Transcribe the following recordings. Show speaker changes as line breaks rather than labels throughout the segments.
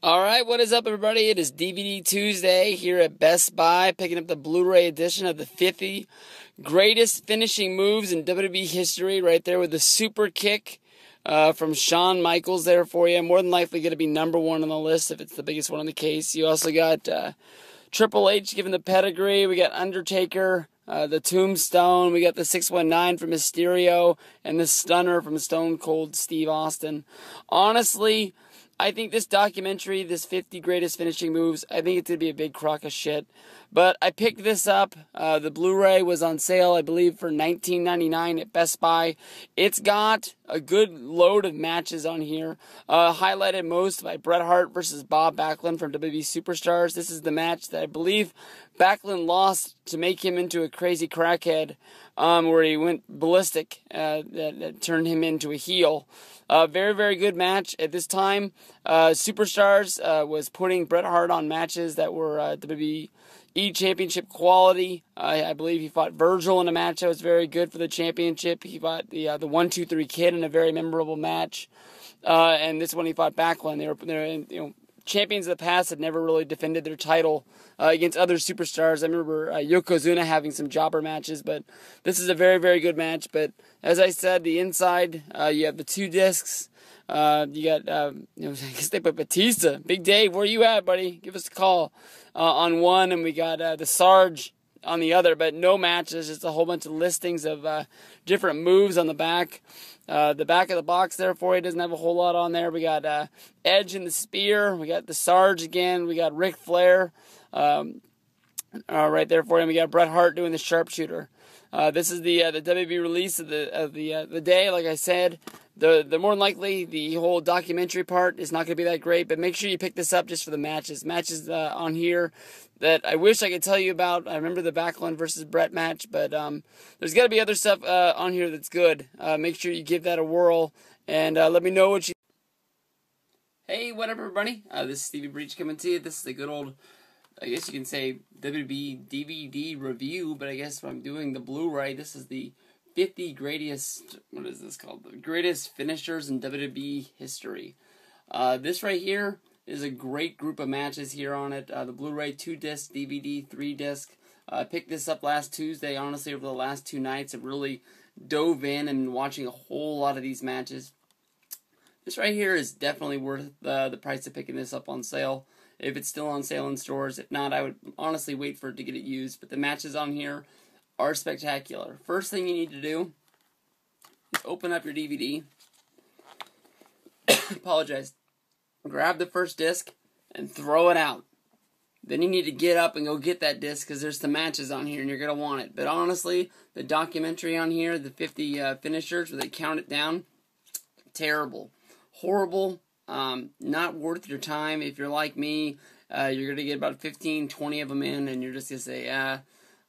Alright, what is up everybody? It is DVD Tuesday here at Best Buy, picking up the Blu-ray edition of the 50 greatest finishing moves in WWE history, right there with the super kick from Shawn Michaels there for you. More than likely going to be number one on the list if it's the biggest one in the case. You also got Triple H giving the pedigree. We got Undertaker, the Tombstone. We got the 619 from Mysterio, and the Stunner from Stone Cold Steve Austin. Honestly, I think this documentary, this 50 greatest finishing moves, I think it's going to be a big crock of shit. But I picked this up. The Blu-ray was on sale, I believe, for $19.99 at Best Buy. It's got a good load of matches on here. Highlighted most by Bret Hart versus Bob Backlund from WWE Superstars. This is the match that I believe Backlund lost to make him into a crazy crackhead, where he went ballistic, that turned him into a heel. Very, very good match at this time. Superstars was putting Bret Hart on matches that were WWE Championship quality. I believe he fought Virgil in a match that was very good for the championship. He fought the 1-2-3 Kid in a very memorable match. And this one he fought Backlund. They're champions of the past had never really defended their title against other superstars. I remember Yokozuna having some jobber matches, but this is a very, very good match. But as I said, the inside, you have the 2 discs. You got, I guess they put Batista. Big Dave, where you at, buddy? Give us a call on one, and we got the Sarge on the other, but no matches, just a whole bunch of listings of different moves on the back. The back of the box there for you doesn't have a whole lot on there. We got Edge and the Spear. We got the Sarge again. We got Ric Flair right there for you. And we got Bret Hart doing the sharpshooter. This is the WWE release of the day. Like I said, the more than likely the whole documentary part is not going to be that great, but make sure you pick this up just for the matches. Matches on here that I wish I could tell you about. I remember the Backlund versus Bret match, but there's got to be other stuff on here that's good. Make sure you give that a whirl, and let me know what you... Hey, what up, everybody? This is Stevie Breach coming to you. This is a good old, I guess you can say, WWE DVD review, but I guess when I'm doing the Blu-ray, this is the 50 greatest, what is this called? The greatest finishers in WWE history. This right here is a great group of matches here on it. The Blu-ray 2-disc, DVD 3-disc. I picked this up last Tuesday. Honestly, over the last 2 nights, I've really dove in and watching a whole lot of these matches. This right here is definitely worth the price of picking this up on sale, if it's still on sale in stores. If not, I would honestly wait for it to get it used. But the matches on here are spectacular. First thing you need to do is open up your DVD. Apologize. Grab the first disc and throw it out. Then you need to get up and go get that disc because there's some matches on here and you're going to want it. But honestly, the documentary on here, the 50 finishers where they count it down, terrible. Horrible. Not worth your time. If you're like me, you're going to get about 15, 20 of them in, and you're just going to say, I'm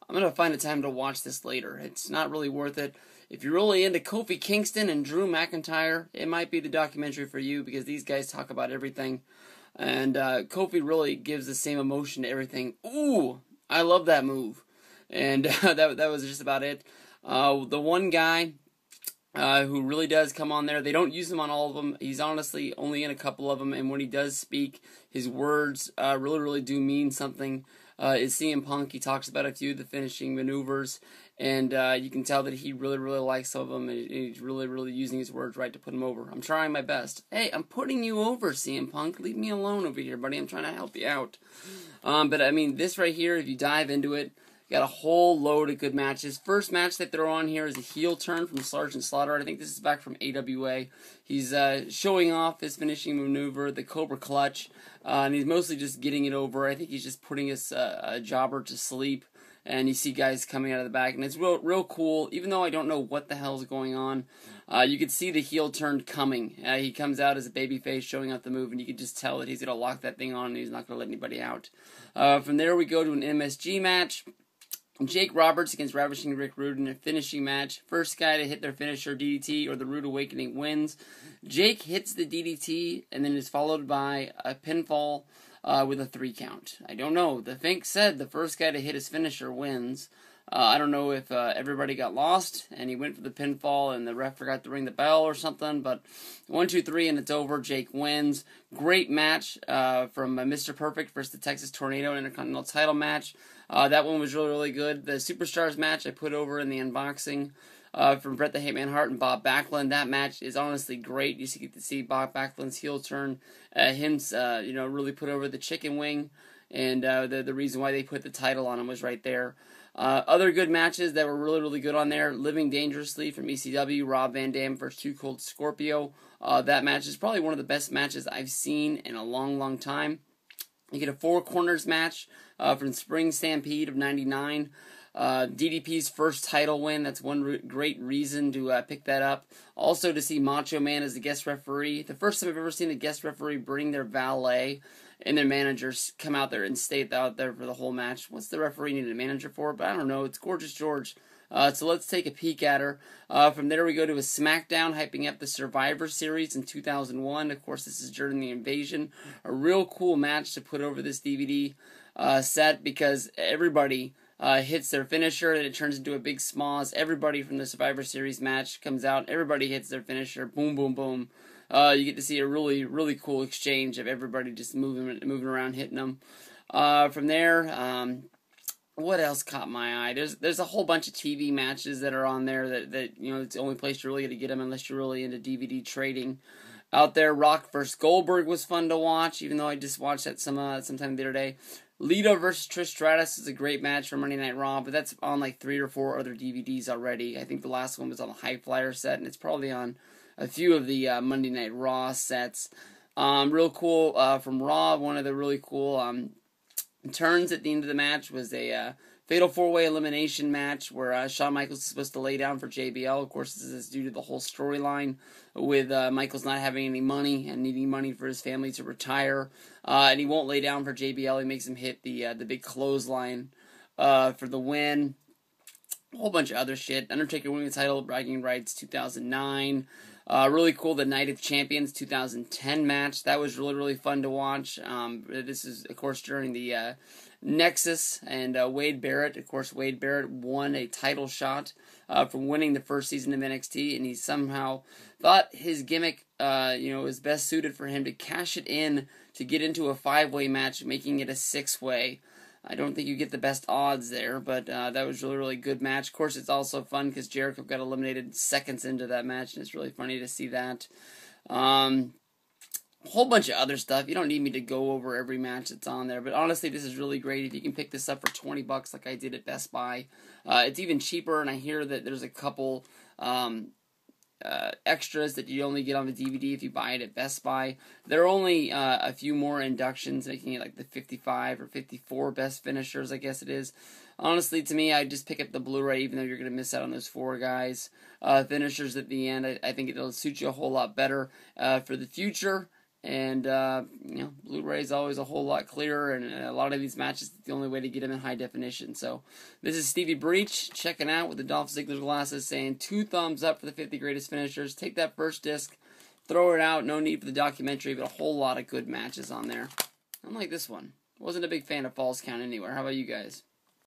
going to find a time to watch this later. It's not really worth it. If you're really into Kofi Kingston and Drew McIntyre, it might be the documentary for you because these guys talk about everything. And Kofi really gives the same emotion to everything. Ooh, I love that move. And that was just about it. The one guy who really does come on there. They don't use him on all of them. He's honestly only in a couple of them, and when he does speak, his words really, really do mean something. Is CM Punk. He talks about a few of the finishing maneuvers, and you can tell that he really, really likes some of them, and he's really, really using his words right to put him over. I'm trying my best. Hey, I'm putting you over, CM Punk. Leave me alone over here, buddy. I'm trying to help you out. But, I mean, this right here, if you dive into it, got a whole load of good matches. First match they throw on here is a heel turn from Sergeant Slaughter. I think this is back from AWA. He's showing off his finishing maneuver, the Cobra Clutch, and he's mostly just getting it over. I think he's just putting his jobber to sleep, and you see guys coming out of the back, and it's real cool. Even though I don't know what the hell's going on, you can see the heel turn coming. He comes out as a babyface showing off the move, and you can just tell that he's going to lock that thing on, and he's not going to let anybody out. From there we go to an MSG match. Jake Roberts against Ravishing Rick Rude in a finishing match. First guy to hit their finisher DDT or the Rude Awakening wins. Jake hits the DDT and then is followed by a pinfall with a 3 count. I don't know. The Fink said the first guy to hit his finisher wins. I don't know if everybody got lost and he went for the pinfall and the ref forgot to ring the bell or something, but 1, 2, 3 and it's over. Jake wins. Great match from Mr. Perfect versus the Texas Tornado Intercontinental title match. That one was really, really good. The Superstars match I put over in the unboxing from Bret the Hitman Hart and Bob Backlund. That match is honestly great. You get to see Bob Backlund's heel turn, him really put over the chicken wing, and the reason why they put the title on him was right there. Other good matches that were really, really good on there. Living Dangerously from ECW, Rob Van Dam versus Too Cold Scorpio. That match is probably one of the best matches I've seen in a long, long time. You get a Four Corners match from Spring Stampede of '99. DDP's first title win. That's one great reason to pick that up. Also to see Macho Man as the guest referee. The first time I've ever seen a guest referee bring their valet and their managers come out there and stay out there for the whole match. What's the referee need a manager for? But I don't know. It's Gorgeous George. So let's take a peek at her. From there we go to a SmackDown hyping up the Survivor Series in 2001. Of course, this is during the Invasion. A real cool match to put over this DVD set because everybody hits their finisher and it turns into a big smoz. Everybody from the Survivor Series match comes out. Everybody hits their finisher. Boom, boom, boom. You get to see a really, really cool exchange of everybody just moving around, hitting them. From there, what else caught my eye? There's a whole bunch of TV matches that are on there that it's the only place you're really going to get them unless you're really into DVD trading. Out there, Rock vs. Goldberg was fun to watch, even though I just watched that sometime the other day. Lita versus Trish Stratus is a great match for Monday Night Raw, but that's on like 3 or 4 other DVDs already. I think the last one was on the High Flyer set, and it's probably on a few of the Monday Night Raw sets. Real cool from Raw. One of the really cool turns at the end of the match was a Fatal 4-Way Elimination match where Shawn Michaels is supposed to lay down for JBL. Of course, this is due to the whole storyline with Michaels not having any money and needing money for his family to retire. And he won't lay down for JBL. He makes him hit the big clothesline for the win. A whole bunch of other shit. Undertaker winning the title, bragging rights, 2009. Really cool, the Night of Champions 2010 match. That was really, really fun to watch. This is, of course, during the Nexus and Wade Barrett. Of course, Wade Barrett won a title shot from winning the first season of NXT, and he somehow thought his gimmick, was best suited for him to cash it in to get into a 5-way match, making it a 6-way. I don't think you get the best odds there, but that was really, really good match. Of course, it's also fun because Jericho got eliminated seconds into that match, and it's really funny to see that. A whole bunch of other stuff. You don't need me to go over every match that's on there, but honestly, this is really great. If you can pick this up for $20 like I did at Best Buy, it's even cheaper, and I hear that there's a couple extras that you only get on the DVD if you buy it at Best Buy. There are only a few more inductions, making it like the 55 or 54 best finishers, I guess it is. Honestly, to me, I'd just pick up the Blu-ray, even though you're going to miss out on those 4 guys. Finishers at the end, I think it'll suit you a whole lot better for the future. And, Blu-ray is always a whole lot clearer, and a lot of these matches, the only way to get them in high definition. So, this is Stevie Breach, checking out with the Dolph Ziggler glasses, saying 2 thumbs up for the 50 greatest finishers. Take that first disc, throw it out, no need for the documentary, but a whole lot of good matches on there. Unlike this one. Wasn't a big fan of Falls Count anywhere. How about you guys?